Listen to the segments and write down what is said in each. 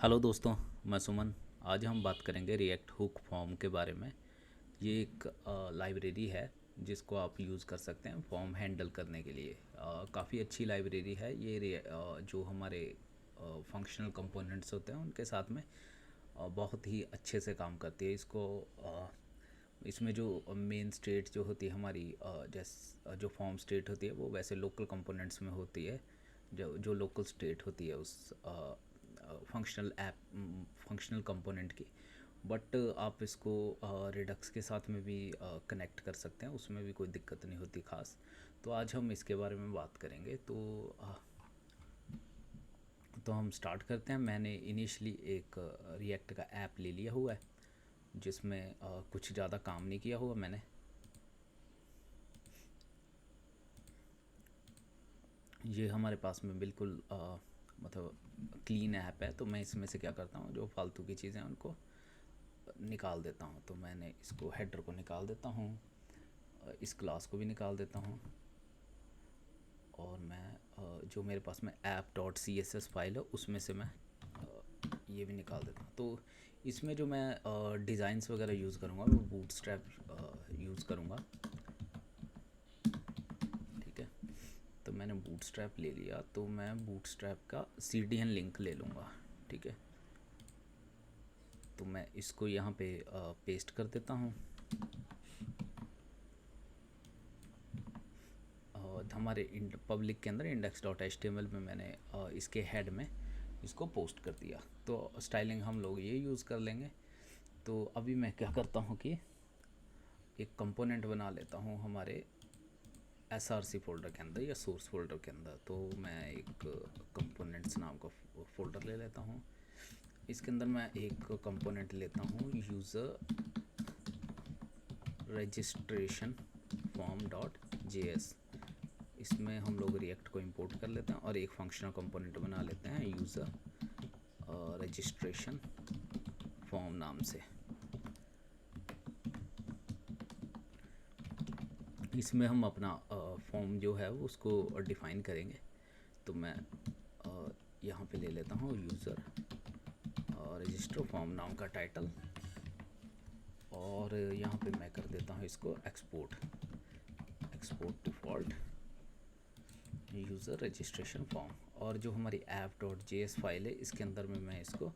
Hello दोस्तों, मैं सुमन। आज हम बात करेंगे रिएक्ट हुक फॉर्म के बारे में। ये एक लाइब्रेरी है जिसको आप यूज़ कर सकते हैं फॉर्म हैंडल करने के लिए। काफ़ी अच्छी लाइब्रेरी है ये। जो हमारे फंक्शनल कंपोनेंट्स होते हैं उनके साथ में बहुत ही अच्छे से काम करती है। इसमें जो मेन स्टेट जो होती है हमारी, जो फॉर्म स्टेट होती है वो वैसे लोकल कंपोनेंट्स में होती है। जो जो लोकल स्टेट होती है उस फंक्शनल कंपोनेंट की। बट आप इसको रिडक्स के साथ में भी कनेक्ट कर सकते हैं, उसमें भी कोई दिक्कत नहीं होती ख़ास। तो आज हम इसके बारे में बात करेंगे। तो हम स्टार्ट करते हैं। मैंने इनिशियली एक रिएक्ट का ऐप ले लिया हुआ है जिसमें कुछ ज़्यादा काम नहीं किया हुआ मैंने। ये हमारे पास में बिल्कुल मतलब क्लीन ऐप है। तो मैं इसमें से क्या करता हूँ, जो फालतू की चीज़ें हैं उनको निकाल देता हूँ। तो मैंने इसको हेडर को निकाल देता हूँ, इस क्लास को भी निकाल देता हूँ, और मैं जो मेरे पास में app dot C S S file है उसमें से मैं ये भी निकाल देता हूँ। तो इसमें जो मैं डिज़ाइंस वगैरह यूज़ करूँगा वो बूटस्ट्रैप यूज़ करूँगा। ठीक है, तो मैंने बूटस्ट्रैप ले लिया। तो मैं बूटस्ट्रैप का CDN लिंक ले लूँगा। ठीक है, तो मैं इसको यहाँ पे पेस्ट कर देता हूँ। और हमारे पब्लिक के अंदर index.html में मैंने इसके हेड में इसको पोस्ट कर दिया। तो स्टाइलिंग हम लोग ये यूज़ कर लेंगे। तो अभी मैं क्या करता हूँ कि एक कंपोनेंट बना लेता हूँ हमारे SRC फोल्डर के अंदर या सोर्स फोल्डर के अंदर। तो मैं एक कंपोनेंट्स नाम का फोल्डर ले लेता हूँ। इसके अंदर मैं एक कंपोनेंट लेता हूँ user registration form dot JS। इसमें हम लोग रिएक्ट को इंपोर्ट कर लेते हैं और एक फंक्शनल कंपोनेंट बना लेते हैं यूज़र रजिस्ट्रेशन फॉर्म नाम से। इसमें हम अपना फॉर्म जो है वो उसको डिफ़ाइन करेंगे। तो मैं यहाँ पे ले लेता हूँ यूज़र रजिस्टर फॉर्म नाम का टाइटल, और यहाँ पे मैं कर देता हूँ इसको export default user registration form. और जो हमारी app.js फाइल है इसके अंदर में मैं इसको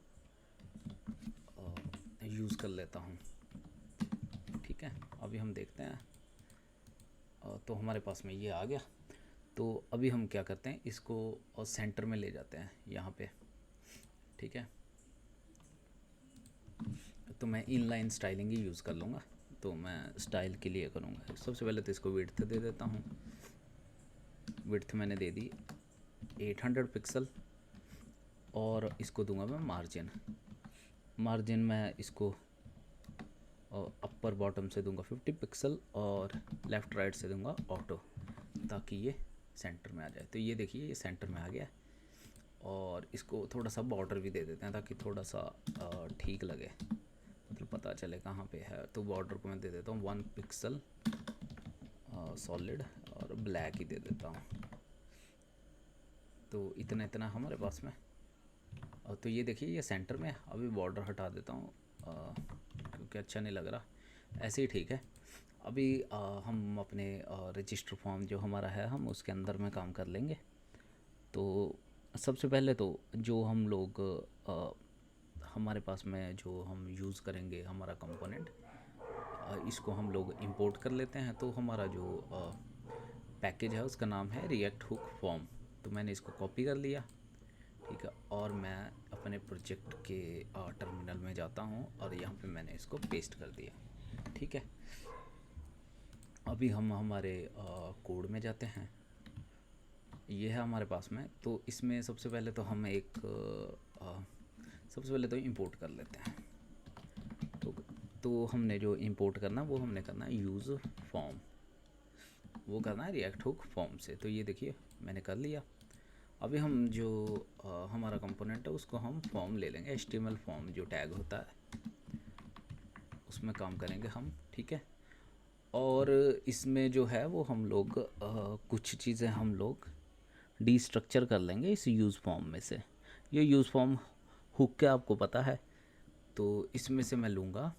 यूज़ कर लेता हूँ। ठीक है, अभी हम देखते हैं। तो हमारे पास में ये आ गया। तो अभी हम क्या करते हैं, इसको सेंटर में ले जाते हैं यहाँ पे। ठीक है, तो मैं इनलाइन स्टाइलिंग ही यूज़ कर लूँगा। तो मैं स्टाइल के लिए करूँगा, सबसे पहले तो इसको विड्थ दे देता हूँ। विड्थ मैंने दे दी 800 पिक्सल, और इसको दूंगा मैं मार्जिन मैं इसको अपर बॉटम से दूंगा 50 पिक्सल, और लेफ़्ट राइट से दूंगा ऑटो, ताकि ये सेंटर में आ जाए। तो ये देखिए ये सेंटर में आ गया। और इसको थोड़ा सा बॉर्डर भी दे देते हैं ताकि थोड़ा सा ठीक लगे, मतलब पता चले कहाँ पे है। तो बॉर्डर को मैं दे देता हूँ 1 पिक्सल सॉलिड, और ब्लैक ही दे देता हूँ। तो इतना इतना हमारे पास में। तो ये देखिए ये सेंटर में। अभी बॉर्डर हटा देता हूँ क्योंकि अच्छा नहीं लग रहा। ऐसे ही ठीक है। अभी हम अपने रजिस्टर फॉर्म जो हमारा है हम उसके अंदर में काम कर लेंगे। तो सबसे पहले तो जो हम लोग हमारे पास में जो हम यूज़ करेंगे हमारा कंपोनेंट, इसको हम लोग इंपोर्ट कर लेते हैं। तो हमारा जो पैकेज है उसका नाम है रिएक्ट हुक फॉर्म। तो मैंने इसको कॉपी कर लिया। ठीक है, और मैं अपने प्रोजेक्ट के टर्मिनल में जाता हूँ और यहाँ पे मैंने इसको पेस्ट कर दिया। ठीक है, अभी हम हमारे कोड में जाते हैं। ये है हमारे पास में। तो इसमें सबसे पहले तो हम सबसे पहले तो इंपोर्ट कर लेते हैं। तो हमने जो इंपोर्ट करना वो हमने करना है यूज़ फॉर्म, वो करना है रिएक्ट हुक फॉर्म से। तो ये देखिए मैंने कर लिया। अभी हम जो हमारा कंपोनेंट है उसको हम फॉर्म ले लेंगे, HTML फॉर्म जो टैग होता है उसमें काम करेंगे हम। ठीक है, और इसमें जो है वो हम लोग कुछ चीज़ें हम लोग डीस्ट्रक्चर कर लेंगे इस यूज़ फॉर्म में से। ये यूज़ फॉर्म हुक क्या आपको पता है? तो इसमें से मैं लूँगा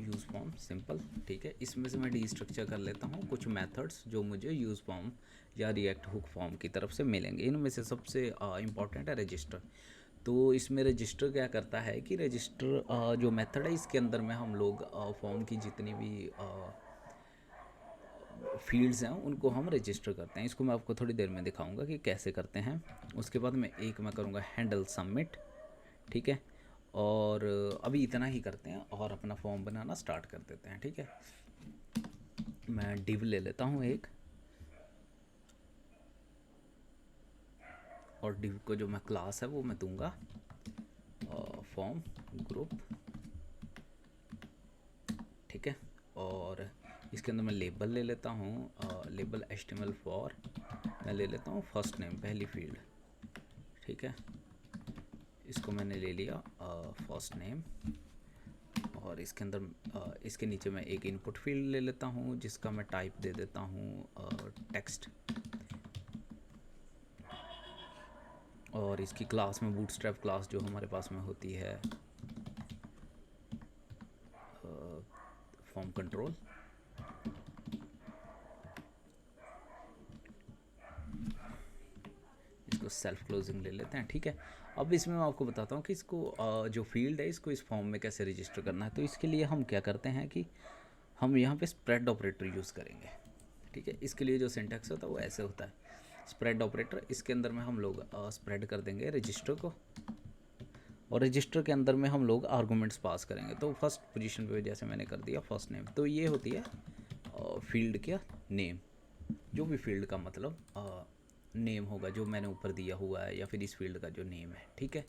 यूज़ फॉर्म सिंपल, ठीक है। इसमें से मैं डीस्ट्रक्चर कर लेता हूँ कुछ मेथड्स जो मुझे यूज़ फॉर्म या रिएक्ट हुक फॉर्म की तरफ से मिलेंगे। इनमें से सबसे इम्पॉर्टेंट है रजिस्टर। तो इसमें रजिस्टर क्या करता है कि रजिस्टर जो मेथड है इसके अंदर में हम लोग फॉर्म की जितनी भी फील्ड्स हैं उनको हम रजिस्टर करते हैं। इसको मैं आपको थोड़ी देर में दिखाऊंगा कि कैसे करते हैं। उसके बाद मैं करूँगा हैंडल सबमिट, ठीक है। और अभी इतना ही करते हैं और अपना फॉर्म बनाना स्टार्ट कर देते हैं, ठीक है। मैं डिव ले लेता हूँ एक, और डिव को जो मैं क्लास है वो मैं दूंगा फॉर्म ग्रुप, ठीक है। और इसके अंदर मैं लेबल ले लेता हूँ, लेबल HTML फॉर, मैं ले लेता हूँ फर्स्ट नेम पहली फील्ड, ठीक है। इसको मैंने ले लिया फर्स्ट नेम, और इसके अंदर इसके नीचे मैं एक इनपुट फील्ड ले लेता हूँ जिसका मैं टाइप दे देता हूँ टेक्स्ट, और इसकी क्लास में बूटस्ट्रैप क्लास जो हमारे पास में होती है फॉर्म कंट्रोल, इसको सेल्फ क्लोजिंग ले लेते हैं, ठीक है। अब इसमें मैं आपको बताता हूँ कि इसको जो फील्ड है इसको इस फॉर्म में कैसे रजिस्टर करना है। तो इसके लिए हम क्या करते हैं कि हम यहाँ पे स्प्रेड ऑपरेटर यूज़ करेंगे, ठीक है। इसके लिए जो सिंटैक्स होता है वो ऐसे होता है, स्प्रेड ऑपरेटर। इसके अंदर में हम लोग स्प्रेड कर देंगे रजिस्टर को, और रजिस्टर के अंदर में हम लोग आर्गूमेंट्स पास करेंगे। तो फर्स्ट पोजीशन पे जैसे मैंने कर दिया फर्स्ट नेम, तो ये होती है फील्ड का नेम, जो भी फील्ड का मतलब नेम होगा जो मैंने ऊपर दिया हुआ है, या फिर इस फील्ड का जो नेम है, ठीक है।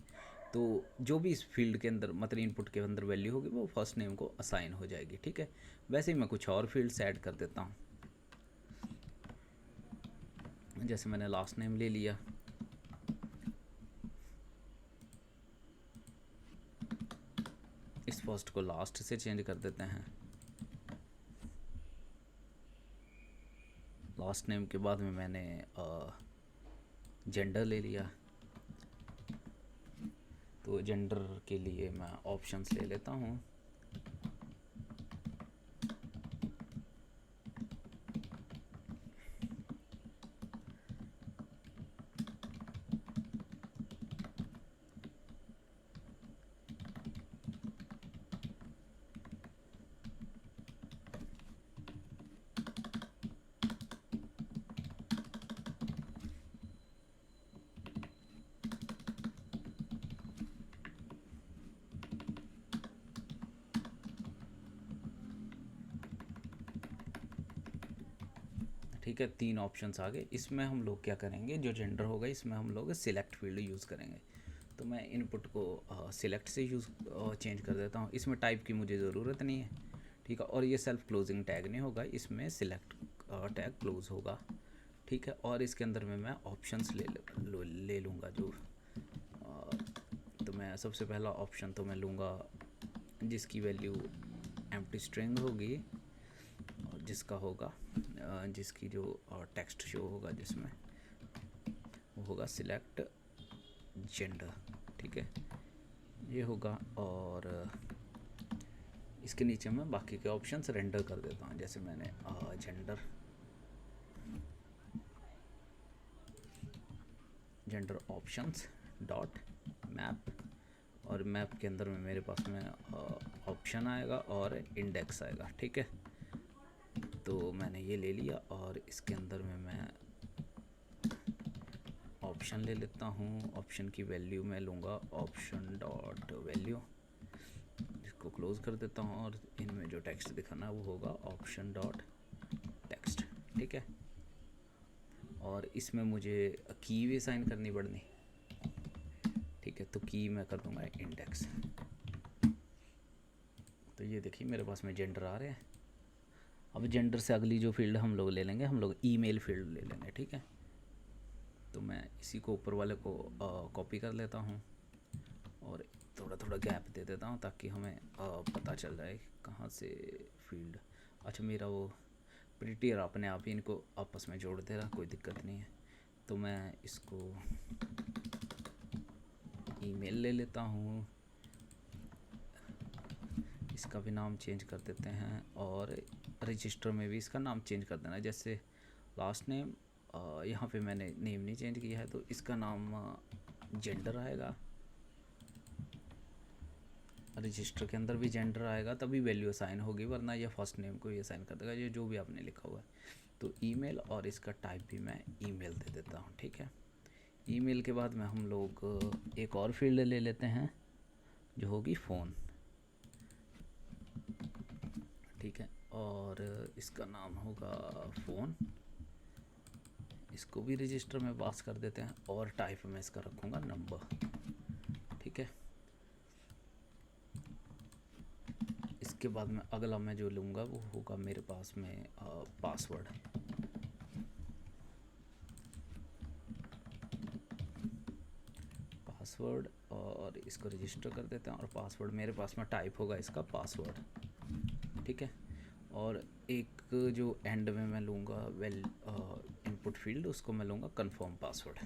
तो जो भी इस फील्ड के अंदर मतलब इनपुट के अंदर वैल्यू होगी वो फर्स्ट नेम को असाइन हो जाएगी, ठीक है। वैसे ही मैं कुछ और फील्ड्स ऐड कर देता हूँ, जैसे मैंने लास्ट नेम ले लिया, इस फर्स्ट को लास्ट से चेंज कर देते हैं। लास्ट नेम के बाद में मैंने जेंडर ले लिया, तो जेंडर के लिए मैं ऑप्शंस ले लेता हूँ। ठीक है, 3 ऑप्शंस आ गए। इसमें हम लोग क्या करेंगे, जो जेंडर होगा इसमें हम लोग सिलेक्ट फील्ड यूज़ करेंगे। तो मैं इनपुट को सिलेक्ट से चेंज कर देता हूँ। इसमें टाइप की मुझे ज़रूरत नहीं है, ठीक है। और ये सेल्फ क्लोजिंग टैग नहीं होगा, इसमें सिलेक्ट टैग क्लोज होगा, ठीक है। और इसके अंदर में मैं ऑप्शंस ले लूँगा जो तो मैं सबसे पहला ऑप्शन तो मैं लूँगा जिसकी वैल्यू एम्प्टी स्ट्रिंग होगी, और जिसका होगा जिसकी जो टेक्स्ट शो होगा जिसमें वो होगा सिलेक्ट जेंडर, ठीक है, ये होगा। और इसके नीचे मैं बाकी के ऑप्शंस रेंडर कर देता हूँ, जैसे मैंने जेंडर ऑप्शंस डॉट मैप, और मैप के अंदर में मेरे पास में ऑप्शन आएगा और इंडेक्स आएगा, ठीक है। तो मैंने ये ले लिया, और इसके अंदर में मैं ऑप्शन ले लेता हूँ। ऑप्शन की वैल्यू मैं लूँगा ऑप्शन डॉट वैल्यू, इसको क्लोज कर देता हूँ, और इनमें जो टेक्स्ट दिखाना है वो होगा ऑप्शन डॉट टेक्स्ट, ठीक है। और इसमें मुझे की भी असाइन करनी पड़नी, ठीक है। तो की मैं कर दूँगा इंडेक्स। तो ये देखिए मेरे पास में जेंडर आ रहे हैं। अब जेंडर से अगली जो फील्ड हम लोग ले लेंगे, हम लोग ईमेल फील्ड ले लेंगे, ठीक है। तो मैं इसी को ऊपर वाले को कॉपी कर लेता हूँ, और थोड़ा थोड़ा गैप दे देता हूँ ताकि हमें पता चल जाए कहाँ से फील्ड। अच्छा, मेरा वो प्रिटियर अपने आप ही इनको आपस में जोड़ दे रहा, कोई दिक्कत नहीं है। तो मैं इसको ईमेल ले लेता हूँ, इसका भी नाम चेंज कर देते हैं और रजिस्टर में भी इसका नाम चेंज कर देना। जैसे लास्ट नेम, यहाँ पे मैंने नेम नहीं चेंज किया है तो इसका नाम जेंडर आएगा, रजिस्टर के अंदर भी जेंडर आएगा तभी वैल्यू असाइन होगी, वरना ये फर्स्ट नेम को ही असाइन कर देगा, ये जो भी आपने लिखा हुआ है। तो ईमेल और इसका टाइप भी मैं ईमेल दे देता हूँ, ठीक है। ईमेल के बाद में हम लोग एक और फील्ड ले लेते हैं जो होगी फ़ोन, ठीक है, और इसका नाम होगा फ़ोन, इसको भी रजिस्टर में पास कर देते हैं और टाइप में इसका रखूँगा नंबर, ठीक है। इसके बाद में अगला मैं जो लूँगा वो होगा मेरे पास में पासवर्ड, पासवर्ड, और इसको रजिस्टर कर देते हैं और पासवर्ड मेरे पास में टाइप होगा इसका पासवर्ड, ठीक है। और एक जो एंड में मैं लूँगा इनपुट फील्ड, उसको मैं लूँगा कंफर्म पासवर्ड,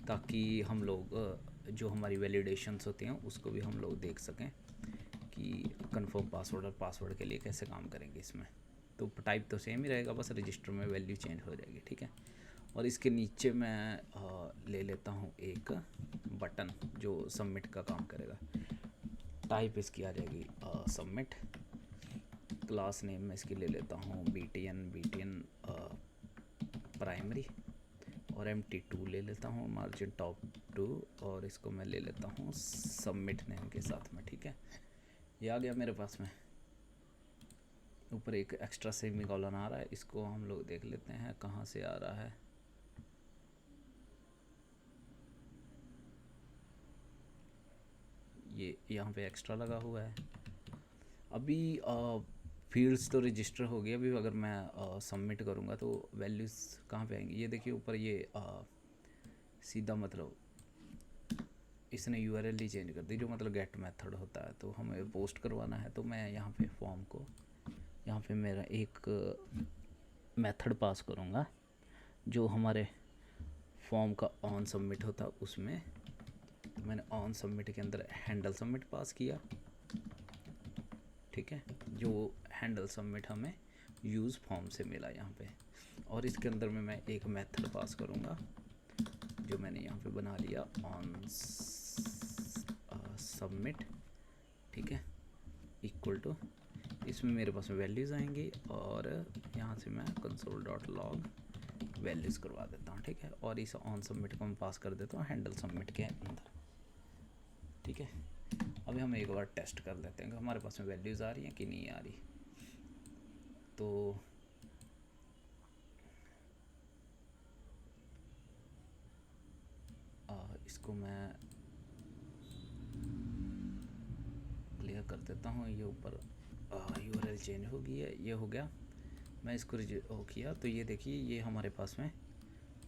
ताकि हम लोग जो हमारी वैलिडेशंस होती हैं उसको भी हम लोग देख सकें कि कंफर्म पासवर्ड और पासवर्ड के लिए कैसे काम करेंगे इसमें। तो टाइप तो सेम ही रहेगा, बस रजिस्टर में वैल्यू चेंज हो जाएगी, ठीक है। और इसके नीचे मैं ले लेता हूँ एक बटन जो सबमिट का काम करेगा, टाइप इसकी आ जाएगी सबमिट, क्लास नेम में इसकी ले लेता हूँ BTN प्राइमरी, और MT2 ले लेता हूँ मार्जिन टॉप 2, और इसको मैं ले लेता हूँ सबमिट नेम के साथ में, ठीक है। ये आ गया मेरे पास में। ऊपर एक एक्स्ट्रा सेमीकोलन आ रहा है, इसको हम लोग देख लेते हैं कहाँ से आ रहा है। ये यहाँ पे एक्स्ट्रा लगा हुआ है। अभी फील्ड्स तो रजिस्टर हो गया, अभी अगर मैं सबमिट करूँगा तो वैल्यूज़ कहाँ पे आएंगी, ये देखिए ऊपर ये सीधा मतलब इसने URL ही चेंज कर दी, जो मतलब गेट मेथड होता है। तो हमें पोस्ट करवाना है तो मैं यहाँ पे फॉर्म को, यहाँ पे मेरा एक मेथड पास करूँगा जो हमारे फॉर्म का ऑन सबमिट होता है उसमें। तो मैंने ऑन सबमिट के अंदर हैंडल सबमिट पास किया, ठीक है, जो हैंडल सबमिट हमें यूज़ फॉर्म से मिला यहाँ पे। और इसके अंदर में मैं एक मेथड पास करूँगा जो मैंने यहाँ पे बना लिया ऑन सबमिट, ठीक है, इक्वल टू, इसमें मेरे पास में वैल्यूज़ आएंगी और यहाँ से मैं console.log वैल्यूज़ करवा देता हूँ, ठीक है। और इस ऑन सबमिट को मैं पास कर देता हूँ हैंडल सबमिट के अंदर, ठीक है। अभी हम एक बार टेस्ट कर लेते हैं कि हमारे पास में वैल्यूज़ आ रही हैं कि नहीं आ रही। तो इसको मैं क्लियर कर देता हूँ। ये ऊपर URL चेंज हो गई है, ये हो गया। मैं इसको हो किया तो ये देखिए ये हमारे पास में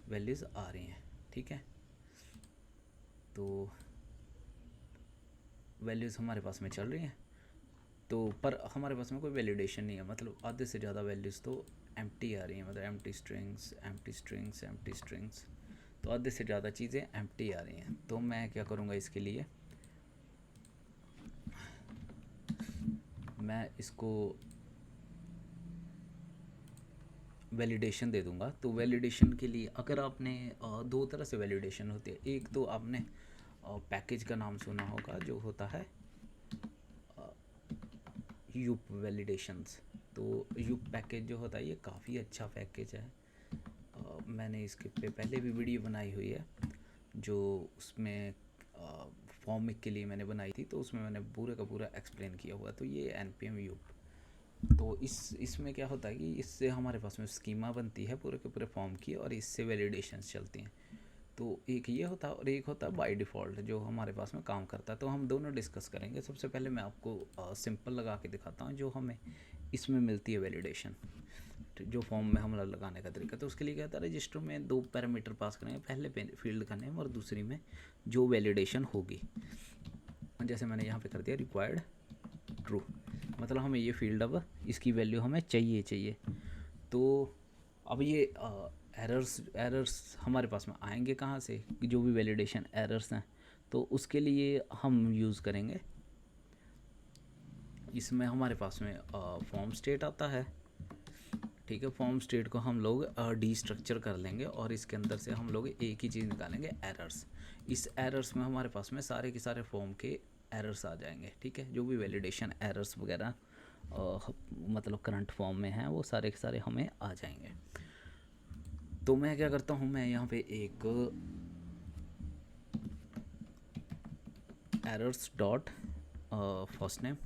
वैल्यूज़ आ रही हैं, ठीक है। तो वैल्यूज़ हमारे पास में चल रही हैं, तो पर हमारे पास में कोई वैलिडेशन नहीं है, मतलब आधे से ज़्यादा वैल्यूज़ तो एम्प्टी आ रही हैं, मतलब एम्प्टी स्ट्रिंग्स, तो आधे से ज़्यादा चीज़ें एम्प्टी आ रही हैं। तो मैं क्या करूँगा इसके लिए, मैं इसको वैलिडेशन दे दूँगा। तो वैलिडेशन के लिए अगर आपने दो तरह से वैलिडेशन होती है, एक तो आपने पैकेज का नाम सुना होगा जो होता है यूप वैलिडेशंस। तो यूप पैकेज जो होता है ये काफ़ी अच्छा पैकेज है, मैंने इसके पे पहले भी वीडियो बनाई हुई है जो उसमें फॉर्मिक के लिए मैंने बनाई थी, तो उसमें मैंने पूरे का पूरा एक्सप्लेन किया हुआ। तो ये NPM यूप, तो इसमें क्या होता है कि इससे हमारे पास में स्कीमा बनती है पूरे के पूरे फॉर्म की और इससे वैलिडेशंस चलती हैं। तो एक ये होता है और एक होता है बाय डिफ़ॉल्ट जो हमारे पास में काम करता है। तो हम दोनों डिस्कस करेंगे। सबसे पहले मैं आपको सिंपल लगा के दिखाता हूँ जो हमें इसमें मिलती है वैलिडेशन, जो फॉर्म में हम लगाने का तरीका। तो उसके लिए क्या होता है, रजिस्टर में दो पैरामीटर पास करेंगे, पहले फील्ड का नेम और दूसरी में जो वैलिडेशन होगी। जैसे मैंने यहाँ पे कर दिया रिक्वायर्ड ट्रू, मतलब हमें ये फील्ड अब इसकी वैल्यू हमें चाहिए। तो अब ये एरर्स हमारे पास में आएंगे कहाँ से, जो भी वैलिडेशन एरर्स हैं। तो उसके लिए हम यूज़ करेंगे, इसमें हमारे पास में फॉर्म स्टेट आता है, ठीक है। फॉर्म स्टेट को हम लोग डीस्ट्रक्चर कर लेंगे और इसके अंदर से हम लोग एक ही चीज़ निकालेंगे, एरर्स। इस एरर्स में हमारे पास में सारे के सारे फॉर्म के एरर्स आ जाएंगे, ठीक है। जो भी वैलिडेशन एरर्स वगैरह मतलब करंट फॉर्म में हैं वो सारे के सारे हमें आ जाएंगे। तो मैं क्या करता हूँ, मैं यहाँ पे एक एरर्स डॉट फर्स्ट नेम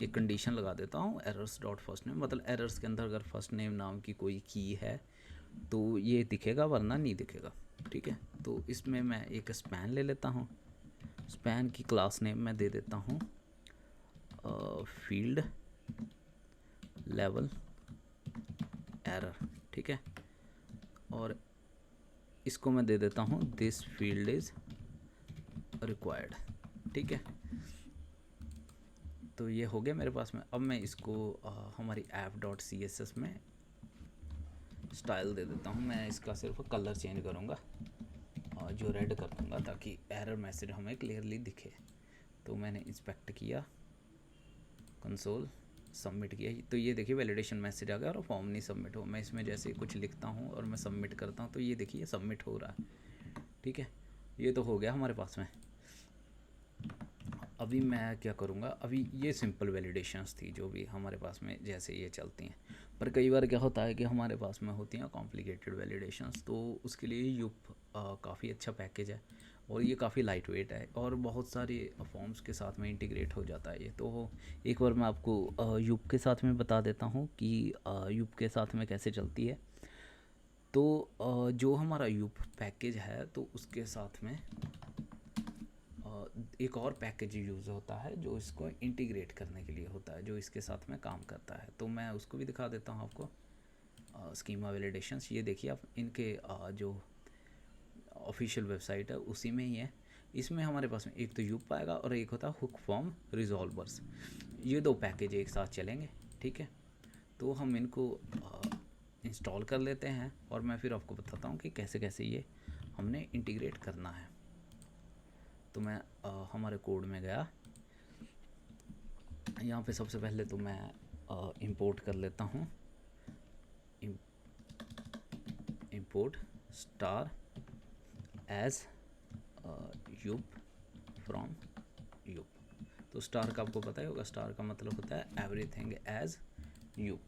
एक कंडीशन लगा देता हूँ, एरर्स डॉट फर्स्ट नेम, मतलब एरर्स के अंदर अगर फर्स्ट नेम नाम की कोई की है तो ये दिखेगा, वरना नहीं दिखेगा, ठीक है। तो इसमें मैं एक स्पैन ले लेता हूँ, स्पैन की क्लास नेम मैं दे देता हूँ फील्ड लेवल एरर, ठीक है। और इसको मैं दे देता हूँ दिस फील्ड इज़ रिक्वायर्ड, ठीक है। तो ये हो गया मेरे पास में। अब मैं इसको हमारी app dot C S S में स्टाइल दे देता हूँ। मैं इसका सिर्फ कलर चेंज करूँगा, जो रेड कर दूँगा ताकि एरर मैसेज हमें क्लियरली दिखे। तो मैंने इंस्पेक्ट किया, कंसोल, सबमिट किया, तो ये देखिए वैलिडेशन मैसेज आ गया और फॉर्म नहीं सबमिट हो। मैं इसमें जैसे कुछ लिखता हूँ और मैं सबमिट करता हूँ तो ये देखिए सबमिट हो रहा है, ठीक है। ये तो हो गया हमारे पास में। अभी मैं क्या करूँगा, अभी ये सिंपल वैलिडेशंस थी जो भी हमारे पास में जैसे ये चलती हैं, पर कई बार क्या होता है कि हमारे पास में होती हैं कॉम्प्लिकेटेड वैलिडेशंस, तो उसके लिए यूप काफ़ी अच्छा पैकेज है और ये काफ़ी लाइट वेट है और बहुत सारे फॉर्म्स के साथ में इंटीग्रेट हो जाता है ये। तो एक बार मैं आपको यूप के साथ में बता देता हूँ कि यूप के साथ में कैसे चलती है। तो जो हमारा यूप पैकेज है तो उसके साथ में एक और पैकेज यूज़ होता है जो इसको इंटीग्रेट करने के लिए होता है, जो इसके साथ में काम करता है। तो मैं उसको भी दिखा देता हूँ आपको, स्कीमा वैलिडेशंस। ये देखिए आप, इनके जो ऑफिशियल वेबसाइट है उसी में ही है। इसमें हमारे पास में एक तो यूप आएगा और एक होता है हुक फॉर्म रिजॉल्वर्स। ये दो पैकेज एक साथ चलेंगे, ठीक है। तो हम इनको इंस्टॉल कर लेते हैं और मैं फिर आपको बताता हूँ कि कैसे कैसे ये हमने इंटीग्रेट करना है। तो मैं हमारे कोड में गया, यहाँ पे सबसे पहले तो मैं इंपोर्ट कर लेता हूँ, इंपोर्ट स्टार एज यूप फ्रॉम यूप। तो स्टार का आपको पता ही होगा, स्टार का मतलब होता है एवरीथिंग एज यूप,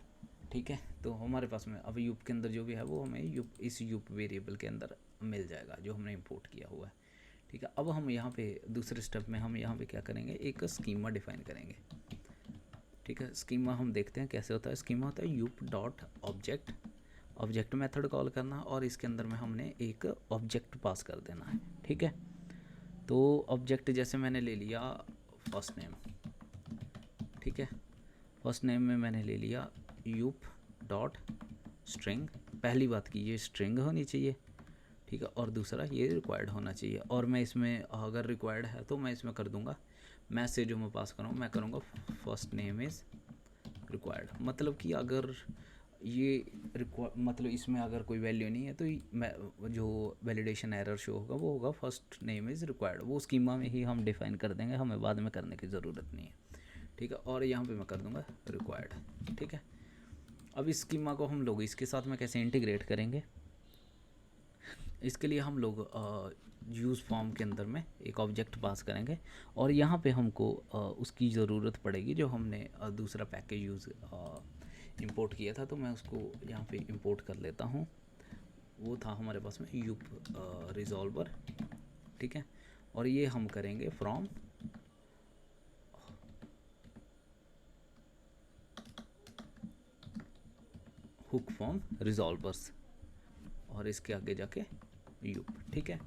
ठीक है। तो हमारे पास में अब यूप के अंदर जो भी है वो हमें यूप, इस यूप वेरिएबल के अंदर मिल जाएगा जो हमने इंपोर्ट किया हुआ है, ठीक है। अब हम यहाँ पे दूसरे स्टेप में हम यहाँ पे क्या करेंगे, एक स्कीमा डिफाइन करेंगे, ठीक है। स्कीमा हम देखते हैं कैसे होता है। स्कीमा होता है यूप dot object, object method call करना और इसके अंदर में हमने एक ऑब्जेक्ट पास कर देना है, ठीक है। तो ऑब्जेक्ट जैसे मैंने ले लिया फर्स्ट नेम, ठीक है। फर्स्ट नेम में मैंने ले लिया यूप डॉट स्ट्रिंग, पहली बात की ये स्ट्रिंग होनी चाहिए, ठीक है। और दूसरा ये रिक्वायर्ड होना चाहिए। और मैं इसमें अगर रिक्वायर्ड है तो मैं इसमें कर दूंगा मैसेज जो मैं पास करूँ, मैं करूँगा फर्स्ट नेम इज़ रिक्वायर्ड। मतलब कि अगर ये मतलब इसमें अगर कोई वैल्यू नहीं है तो मैं जो वैलिडेशन एरर शो होगा वो होगा फर्स्ट नेम इज़ रिक्वायर्ड। वो स्कीमा में ही हम डिफाइन कर देंगे, हमें बाद में करने की ज़रूरत नहीं है, ठीक है। और यहाँ पे मैं कर दूँगा रिक्वायर्ड, ठीक है। अब इस स्कीमा को हम लोग इसके साथ में कैसे इंटीग्रेट करेंगे, इसके लिए हम लोग यूज़ फॉर्म के अंदर में एक ऑब्जेक्ट पास करेंगे और यहाँ पे हमको उसकी ज़रूरत पड़ेगी जो हमने दूसरा पैकेज यूज़ इंपोर्ट किया था। तो मैं उसको यहाँ पे इंपोर्ट कर लेता हूँ, वो था हमारे पास में यूप रिजॉल्वर, ठीक है। और ये हम करेंगे फ्रॉम हुक फॉर्म रिजॉल्वर्स और इसके आगे जाके यूप, ठीक है।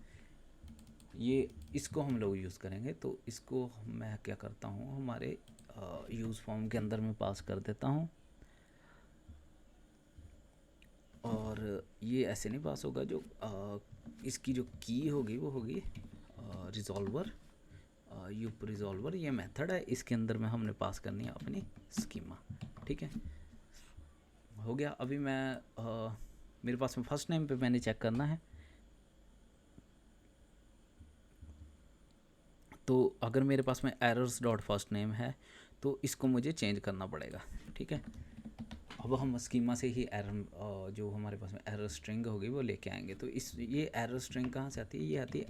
ये इसको हम लोग यूज़ करेंगे। तो इसको मैं क्या करता हूँ, हमारे यूज़ फॉर्म के अंदर में पास कर देता हूँ और ये ऐसे नहीं पास होगा, जो इसकी जो की होगी वो होगी रिजॉल्वर, यूप रिजॉल्वर ये मेथड है, इसके अंदर में हमने पास करनी है अपनी स्कीमा, ठीक है। हो गया। अभी मैं मेरे पास में फर्स्ट नेम पे मैंने चेक करना है, तो अगर मेरे पास में एरर्स डॉट फर्स्ट नेम है तो इसको मुझे चेंज करना पड़ेगा, ठीक है। अब हम स्कीमा से ही एरर जो हमारे पास में एरर स्ट्रिंग होगी वो लेके आएंगे। तो इस ये एरर स्ट्रिंग कहाँ से आती है, ये आती है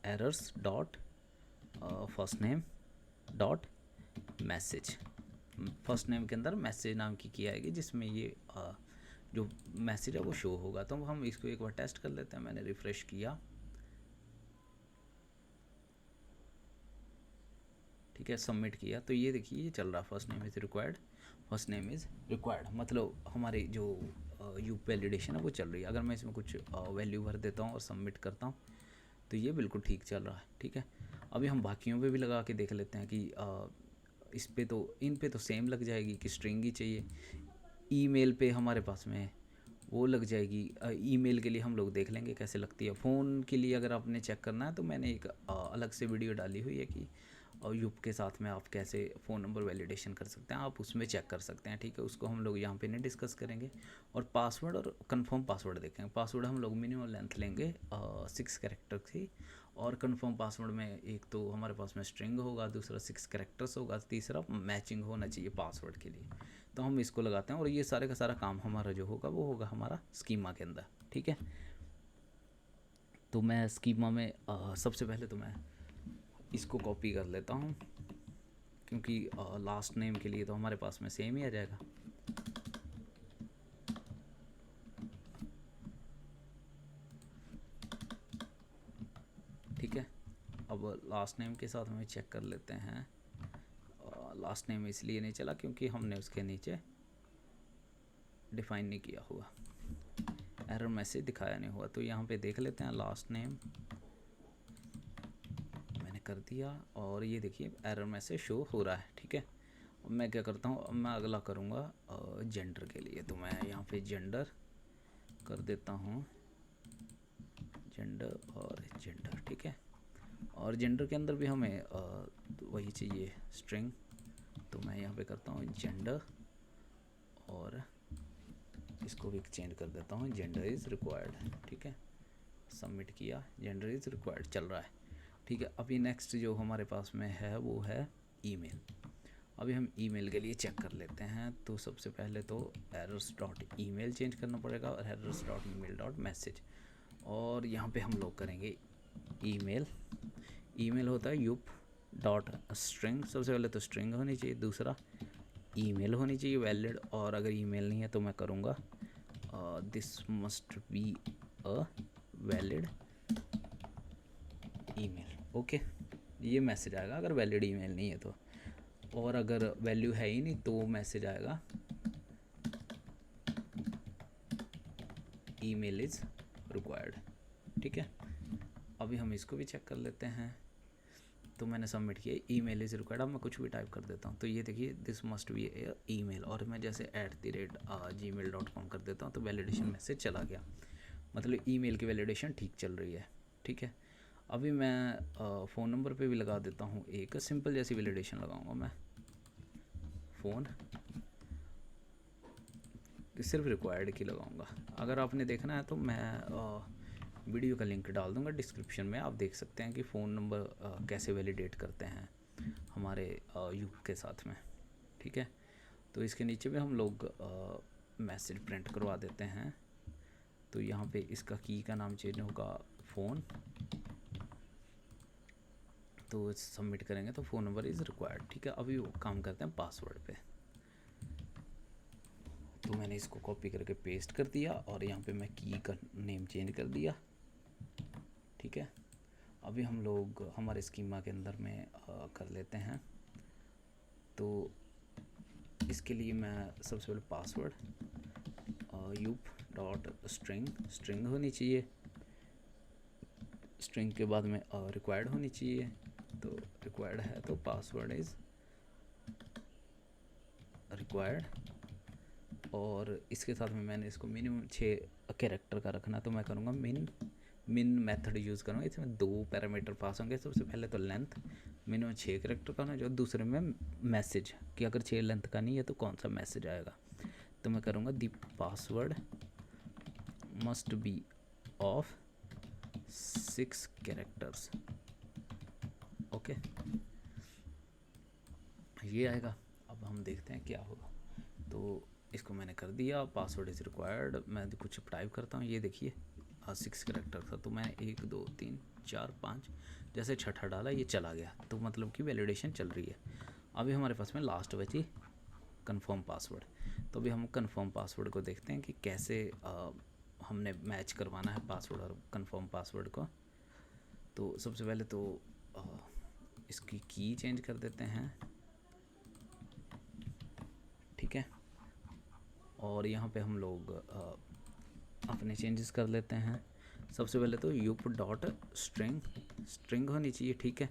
errors dot first name dot message. First name के अंदर मैसेज नाम की आएगी जिसमें ये जो मैसेज है वो शो होगा। तो हम इसको एक बार टेस्ट कर लेते हैं। मैंने रिफ़्रेश किया, ठीक है, सबमिट किया, तो ये देखिए ये चल रहा, first name is required, first name is required, मतलब हमारी जो यूप वैलिडेशन है वो चल रही है। अगर मैं इसमें कुछ वैल्यू भर देता हूँ और सबमिट करता हूँ तो ये बिल्कुल ठीक चल रहा है, ठीक है। अभी हम बाकियों पे भी लगा के देख लेते हैं कि इस पे तो इन पे तो सेम लग जाएगी कि स्ट्रिंग ही चाहिए। ईमेल पे हमारे पास में वो लग जाएगी। ईमेल के लिए हम लोग देख लेंगे कैसे लगती है। फ़ोन के लिए अगर आपने चेक करना है तो मैंने एक अलग से वीडियो डाली हुई है कि यूप के साथ में आप कैसे फ़ोन नंबर वैलिडेशन कर सकते हैं, आप उसमें चेक कर सकते हैं, ठीक है। उसको हम लोग यहाँ पे नहीं डिस्कस करेंगे। और पासवर्ड और कंफर्म पासवर्ड देखेंगे। पासवर्ड हम लोग मिनिमम लेंथ लेंगे 6 कैरेक्टर की, और कंफर्म पासवर्ड में एक तो हमारे पास में स्ट्रिंग होगा, दूसरा 6 कैरेक्टर्स होगा, तीसरा मैचिंग होना चाहिए पासवर्ड के लिए। तो हम इसको लगाते हैं और ये सारे का सारा काम हमारा जो होगा वो होगा हमारा स्कीमा के अंदर, ठीक है। तो मैं स्कीमा में सबसे पहले तो मैं इसको कॉपी कर लेता हूँ, क्योंकि लास्ट नेम के लिए तो हमारे पास में सेम ही आ जाएगा। ठीक है, अब लास्ट नेम के साथ में चेक कर लेते हैं। लास्ट नेम इसलिए नहीं चला क्योंकि हमने उसके नीचे डिफाइन नहीं किया हुआ, एरर मैसेज दिखाया नहीं हुआ। तो यहाँ पे देख लेते हैं, लास्ट नेम मैंने कर दिया और ये देखिए एरर मैसेज शो हो रहा है, ठीक है। अब मैं क्या करता हूँ, अब मैं अगला करूँगा जेंडर के लिए। तो मैं यहाँ पे जेंडर कर देता हूँ, जेंडर और जेंडर, ठीक है। और जेंडर के अंदर भी हमें वही चाहिए स्ट्रिंग, तो मैं यहाँ पे करता हूँ जेंडर और इसको भी चेंज कर देता हूँ, जेंडर इज़ रिक्वायर्ड, ठीक है। सबमिट किया, जेंडर इज़ रिक्वायर्ड चल रहा है, ठीक है। अभी नेक्स्ट जो हमारे पास में है वो है ईमेल। अभी हम ईमेल के लिए चेक कर लेते हैं। तो सबसे पहले तो एरर्स डॉट ईमेल चेंज करना पड़ेगा और errors dot email dot message, और यहाँ पे हम लोग करेंगे ईमेल। ईमेल होता है यूप डॉट स्ट्रिंग। सबसे पहले तो स्ट्रिंग होनी चाहिए, दूसरा ईमेल होनी चाहिए वैलिड, और अगर ईमेल नहीं है तो मैं करूँगा this must be a valid email, okay. ये मैसेज आएगा अगर वैलिड ईमेल नहीं है तो, और अगर वैल्यू है ही नहीं तो मैसेज आएगा ईमेल इज़ रिक्वायर्ड, ठीक है। अभी हम इसको भी चेक कर लेते हैं। तो मैंने सबमिट किया, ईमेल इज़ रिक्वायर्ड। अब मैं कुछ भी टाइप कर देता हूँ, तो ये देखिए दिस मस्ट बी ईमेल, और मैं जैसे @gmail.com कर देता हूँ तो वैलिडेशन मैसेज चला गया, मतलब ईमेल की वैलिडेशन ठीक चल रही है, ठीक है। अभी मैं फ़ोन नंबर पे भी लगा देता हूँ, एक सिंपल जैसी वैलिडेशन लगाऊंगा मैं। फ़ोन सिर्फ रिक्वायर्ड की लगाऊंगा। अगर आपने देखना है तो मैं वीडियो का लिंक डाल दूंगा डिस्क्रिप्शन में, आप देख सकते हैं कि फ़ोन नंबर कैसे वैलिडेट करते हैं हमारे यूप के साथ में, ठीक है। तो इसके नीचे भी हम लोग मैसेज प्रिंट करवा देते हैं। तो यहाँ पे इसका की का नाम चेंज होगा फ़ोन, तो सबमिट करेंगे तो फ़ोन नंबर इज़ रिक्वायर्ड, ठीक है। अभी वो काम करते हैं पासवर्ड पे। तो मैंने इसको कॉपी करके पेस्ट कर दिया और यहाँ पे मैं की का नेम चेंज कर दिया, ठीक है। अभी हम लोग हमारे स्कीमा के अंदर में कर लेते हैं। तो इसके लिए मैं सबसे पहले पासवर्ड यूप डॉट स्ट्रिंग होनी चाहिए, स्ट्रिंग के बाद में रिक्वायर्ड होनी चाहिए। तो रिक्वायर्ड है तो पासवर्ड इज़ रिक्वायर्ड, और इसके साथ में मैंने इसको मिनिमम 6 कैरेक्टर का रखना, तो मैं करूँगा मिन मेथड यूज़ करूँगा। इसमें 2 पैरामीटर पास होंगे। सबसे पहले तो लेंथ मिनिमम 6 कैरेक्टर का होना, जो दूसरे में मैसेज कि अगर 6 लेंथ का नहीं है तो कौन सा मैसेज आएगा। तो मैं करूँगा the password must be of 6 characters. Okay, ये आएगा। अब हम देखते हैं क्या होगा। तो इसको मैंने कर दिया, पासवर्ड इज़ रिक्वायर्ड। मैं कुछ टाइप करता हूँ, ये देखिए 6 कैरेक्टर था, तो मैं 1 2 3 4 5 जैसे छठा डाला, ये चला गया, तो मतलब कि वैलिडेशन चल रही है। अभी हमारे पास में लास्ट बची कंफर्म पासवर्ड। तो अभी हम कंफर्म पासवर्ड को देखते हैं कि कैसे हमने मैच करवाना है पासवर्ड और कंफर्म पासवर्ड को। तो सबसे पहले तो इसकी की चेंज कर देते हैं, ठीक है। और यहाँ पे हम लोग अपने चेंजेस कर लेते हैं। सबसे पहले तो यूप डॉट स्ट्रिंग होनी चाहिए, ठीक है।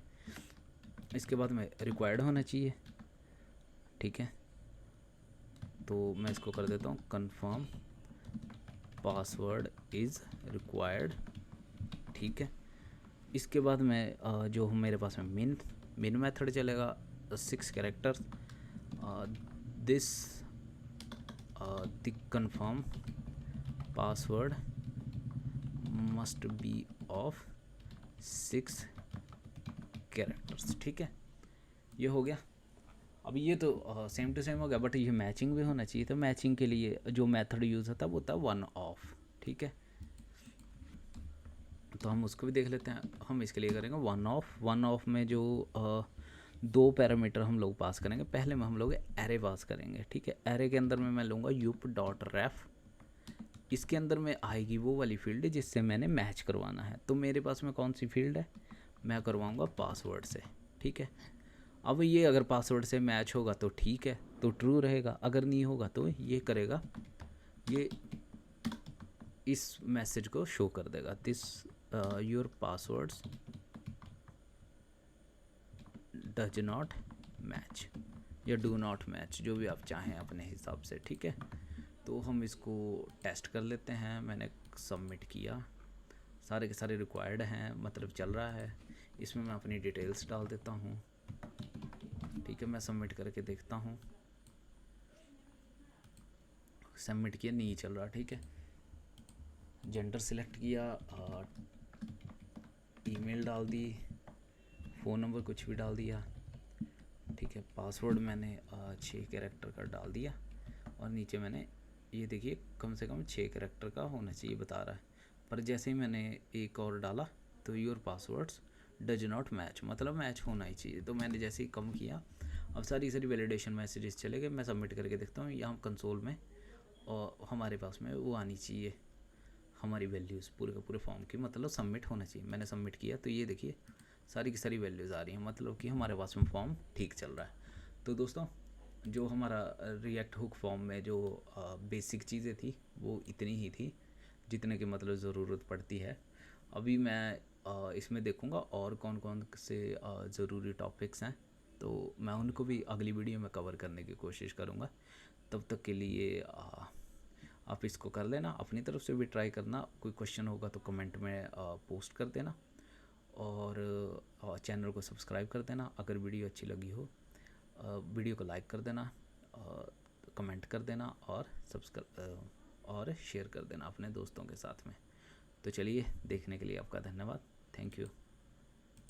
इसके बाद में रिक्वायर्ड होना चाहिए, ठीक है। तो मैं इसको कर देता हूँ कंफर्म पासवर्ड इज़ रिक्वायर्ड, ठीक है। इसके बाद में जो मेरे पास में मिन मेथड चलेगा, 6 characters, this the confirm password must be of 6 characters, ठीक है। ये हो गया। अब ये तो सेम टू सेम हो गया, बट ये मैचिंग भी होना चाहिए। तो मैचिंग के लिए जो मेथड यूज़ होता है वो होता है वन ऑफ, ठीक है। तो हम उसको भी देख लेते हैं। हम इसके लिए करेंगे वन ऑफ में जो 2 पैरामीटर हम लोग पास करेंगे। पहले में हम लोग एरे पास करेंगे, ठीक है। एरे के अंदर में मैं लूँगा यूप डॉट रेफ। इसके अंदर में आएगी वो वाली फील्ड जिससे मैंने मैच करवाना है। तो मेरे पास में कौन सी फील्ड है, मैं करवाऊँगा पासवर्ड से, ठीक है। अब ये अगर पासवर्ड से मैच होगा तो ठीक है, तो ट्रू रहेगा। अगर नहीं होगा तो ये करेगा, ये इस मैसेज को शो कर देगा, this your passwords does not match या डू नॉट मैच, जो भी आप चाहें अपने हिसाब से, ठीक है। तो हम इसको टेस्ट कर लेते हैं। मैंने सबमिट किया, सारे के सारे रिक्वायर्ड हैं, मतलब चल रहा है। इसमें मैं अपनी डिटेल्स डाल देता हूँ, ठीक है। मैं सबमिट करके देखता हूँ, सबमिट किया, नहीं चल रहा, ठीक है। जेंडर सिलेक्ट किया, ईमेल डाल दी, फ़ोन नंबर कुछ भी डाल दिया, ठीक है। पासवर्ड मैंने 6 कैरेक्टर का डाल दिया, और नीचे मैंने ये देखिए कम से कम 6 कैरेक्टर का होना चाहिए बता रहा है। पर जैसे ही मैंने एक और डाला तो your passwords does not match, मतलब मैच होना ही चाहिए। तो मैंने जैसे ही कम किया, अब सारी वैलिडेशन मैसेजेस चले गए। मैं सबमिट करके देखता हूँ, यहाँ कंसोल में और हमारे पास में वो आनी चाहिए, हमारी वैल्यूज़ पूरे का पूरे फॉर्म की, मतलब सबमिट होना चाहिए। मैंने सबमिट किया तो ये देखिए सारी की सारी वैल्यूज़ आ रही हैं, मतलब कि हमारे पास में फॉर्म ठीक चल रहा है। तो दोस्तों, जो हमारा रिएक्ट हुक फॉर्म में जो बेसिक चीज़ें थी वो इतनी ही थी जितने की मतलब ज़रूरत पड़ती है। अभी मैं इसमें देखूँगा और कौन कौन से ज़रूरी टॉपिक्स हैं, तो मैं उनको भी अगली वीडियो में कवर करने की कोशिश करूँगा। तब तक के लिए आप इसको कर लेना, अपनी तरफ से भी ट्राई करना। कोई क्वेश्चन होगा तो कमेंट में पोस्ट कर देना, और चैनल को सब्सक्राइब कर देना। अगर वीडियो अच्छी लगी हो, वीडियो को लाइक कर देना, कमेंट कर देना, और सब्सक्राइब और शेयर कर देना अपने दोस्तों के साथ में। तो चलिए, देखने के लिए आपका धन्यवाद। Thank you.